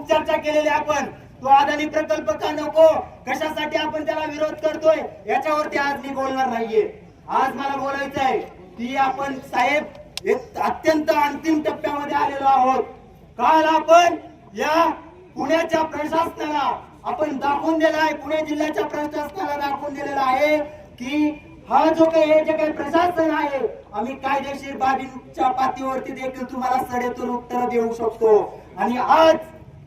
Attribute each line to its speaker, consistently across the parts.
Speaker 1: खूप चर्चा केलेली आपण. तो अदानी प्रकल्प का नको, कशासाठी आपण त्याला विरोध करतोय, याच्यावरती आज मी बोलणार नाहीये. आज मला बोलायचं आहे की आपण साहेब एक अत्यंत अंतिम टप्प्यामध्ये आलेलो आहोत. काल आपण या पुण्याच्या प्रशासनाला आपण दाखवून दिला आहे, पुणे जिल्ह्याच्या प्रशासनाला दाखवून दिलेला आहे की हा जो काही जे काही प्रशासन आहे, आम्ही कायदेशीर बाबींच्या पातळीवरती देखील तुम्हाला सडेतून उत्तर देऊ शकतो. आणि आज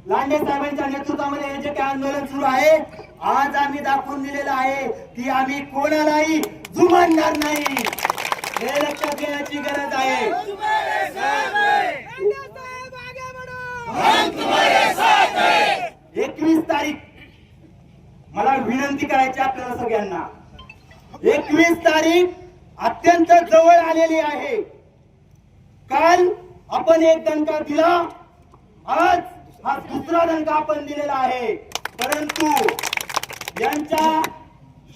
Speaker 1: लांडे साहेबांच्या नेतृत्वामध्ये हे जे काही आंदोलन सुरू आहे, आज आम्ही दाखवून दिलेलं आहे की आम्ही कोणालाही जुमानणार नाही. हे लक्षात घेण्याची गरज आहे. 21 तारीख मला विनंती करायची आपल्याला सगळ्यांना. 21 तारीख अत्यंत जवळ आलेली आहे. काल आपण एक दणका दिला, आज हा दुसरा दणका आपण दिलेला आहे. परंतु यांच्या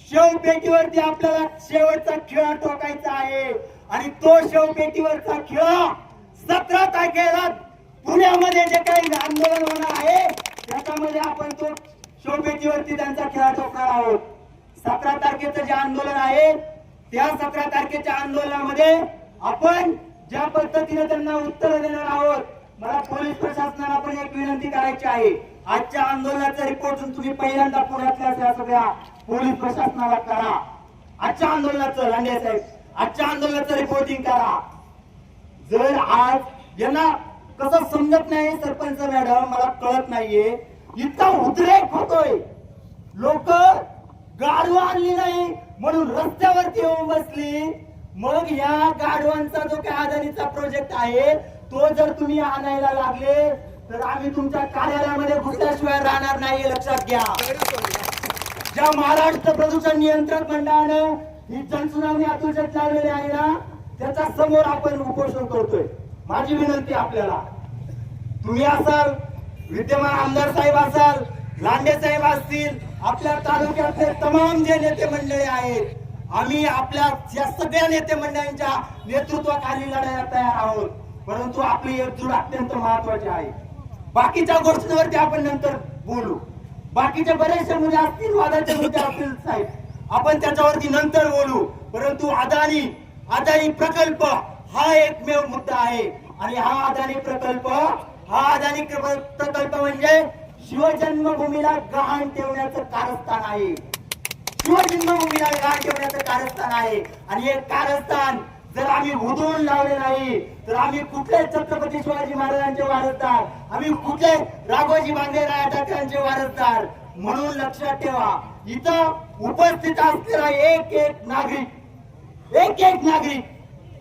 Speaker 1: शेवपेटीवरती आपल्याला शेवटचा खेळ ठोकायचा आहे. आणि तो शेवपेटीवरचा खेळ 17 तारखेला पुण्यामध्ये जे काही आंदोलन होणार आहे, त्याच्यामध्ये आपण तो शेवपेटीवरती त्यांचा खेळ ठोकणार आहोत. 17 तारखेचं जे आंदोलन आहे, त्या 17 तारखेच्या आंदोलनामध्ये आपण ज्या पद्धतीने त्यांना उत्तर देणार आहोत, मला पोलीस प्रशासनाला पण एक विनंती करायची आहे. आजच्या आंदोलनाचा रिपोर्ट तुम्ही पहिल्यांदा पुण्यातल्या सगळ्या पोलीस प्रशासनाला करा. आजच्या आंदोलनाचं, लांडे साहेब, आजच्या आंदोलनाचं रिपोर्टिंग करा. जर आज यांना कसं समजत नाही सरपंच मॅडम, मला कळत नाहीये, इतका उद्रेक होतोय. लोक गाडवा आणली नाही म्हणून रस्त्यावरती येऊन बसली. मग या गाडवांचा जो काही अदानीचा प्रोजेक्ट आहे, तो जर तुम्ही आणायला लागले तर आम्ही तुमच्या कार्यालयामध्ये घुसल्याशिवाय राहणार नाही, लक्षात घ्या. ज्या महाराष्ट्र प्रदूषण नियंत्रण मंडळानं ही जनसुनावणी आतुरतेत लावलेली आहे ना, त्याच्या समोर आपण उपोषण करतोय. माझी विनंती आपल्याला, तुम्ही असाल, विद्यमान आमदार साहेब असाल, लांडे साहेब असतील, आपल्या तालुक्यातले तमाम जे नेते मंडळी आहेत, आम्ही आपल्या या सगळ्या नेते मंडळींच्या नेतृत्वाखाली लढायला तयार आहोत. परंतु आपली एकजूट अत्यंत महत्वाची आहे. बाकीच्या गोष्टींवरती आपण नंतर बोलू. बाकीचे बरेचसे मुद्दे असतील, वादाचे मुद्दे असतील साहेब, आपण त्याच्यावरती नंतर बोलू. परंतु अदानी प्रकल्प हा एकमेव मुद्दा आहे. आणि हा अदानी प्रकल्प म्हणजे शिवजन्मभूमीला गहाण ठेवण्याचं कारस्थान आहे. शिवजन्मभूमीला गहाण ठेवण्याचं कारस्थान आहे. आणि हे कारस्थान जर आम्ही उधळून लावले नाही तर आम्ही कुठले छत्रपती शिवाजी महाराजांचे वारसदार, आम्ही कुठले राघोजी भांगे ठाकरेंचे वारसदार. म्हणून लक्षात ठेवा, इथं उपस्थित असलेला एक एक नागरिक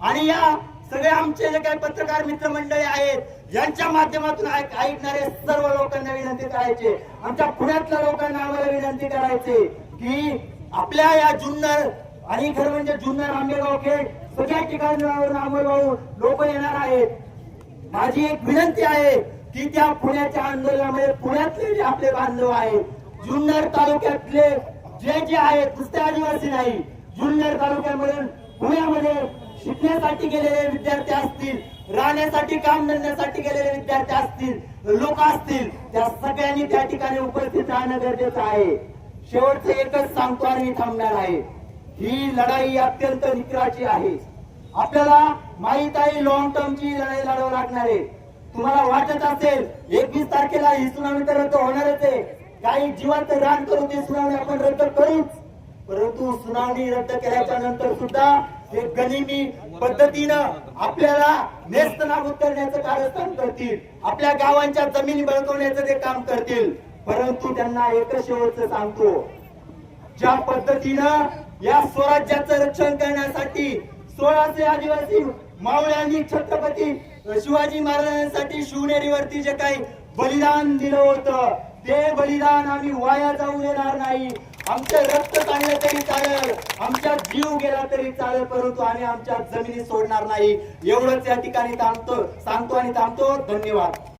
Speaker 1: आणि या सगळे आमचे जे काही पत्रकार मित्रमंडळी आहेत, यांच्या माध्यमातून ऐकणारे सर्व लोकांना विनंती करायचे, आमच्या पुण्यातल्या लोकांना आम्हाला विनंती करायचे की आपल्या या जुन्नर आणि खरं म्हणजे जुन्नर, आंबेगाव, खेड सगळ्या ठिकाणावरून आंबेगाव लोक येणार आहेत. माझी एक विनंती आहे की त्या पुण्याच्या आंदोलनामध्ये पुण्यातले जे आपले बांधव आहेत, जुन्नर तालुक्यातले जे आहेत, नुसते आदिवासी नाही, जुन्नर तालुक्यामधून पुण्यामध्ये शिकण्यासाठी गेलेले विद्यार्थी असतील, राहण्यासाठी, काम धंद्यासाठी गेलेले विद्यार्थी असतील, लोक असतील, त्या सगळ्यांनी त्या ठिकाणी उपस्थित राहणं गरजेचं आहे. शेवटचं एकच सांगतो आणि मी थांबणार आहे. ही लढाई अत्यंत निकराची आहे. आपल्याला माहित आहे लॉंग टर्मची लढाई लढावं लागणार आहे. तुम्हाला वाटत असेल 21 तारखेला ही सुनावणी तर रद्द होणारच आहे, काही जीवाचं रान करून ती सुनावणी आपण रद्द करूच. परंतु सुनावणी रद्द केल्याच्या नंतर सुद्धा हे गनिमी पद्धतीनं आपल्याला नेस्तनाबूत करण्याचं कारस्थान करतील, आपल्या गावांच्या जमिनी बळकवण्याचं ते काम करतील. परंतु त्यांना एकच शेवटचं सांगतो, ज्या पद्धतीनं या स्वराज्याचं रक्षण करण्यासाठी 1600 आदिवासी मावळ्यांनी छत्रपती शिवाजी महाराजांसाठी शिवनेरीवरती जे काही बलिदान दिलं होतं, ते बलिदान आम्ही वाया जाऊ देणार नाही. आमचं रक्त चाललं तरी चालेल, आमचा जीव गेला तरी चालेल, परंतु आम्ही आमच्या जमिनी सोडणार नाही. एवढंच या ठिकाणी सांगतो आणि थांबतो. धन्यवाद.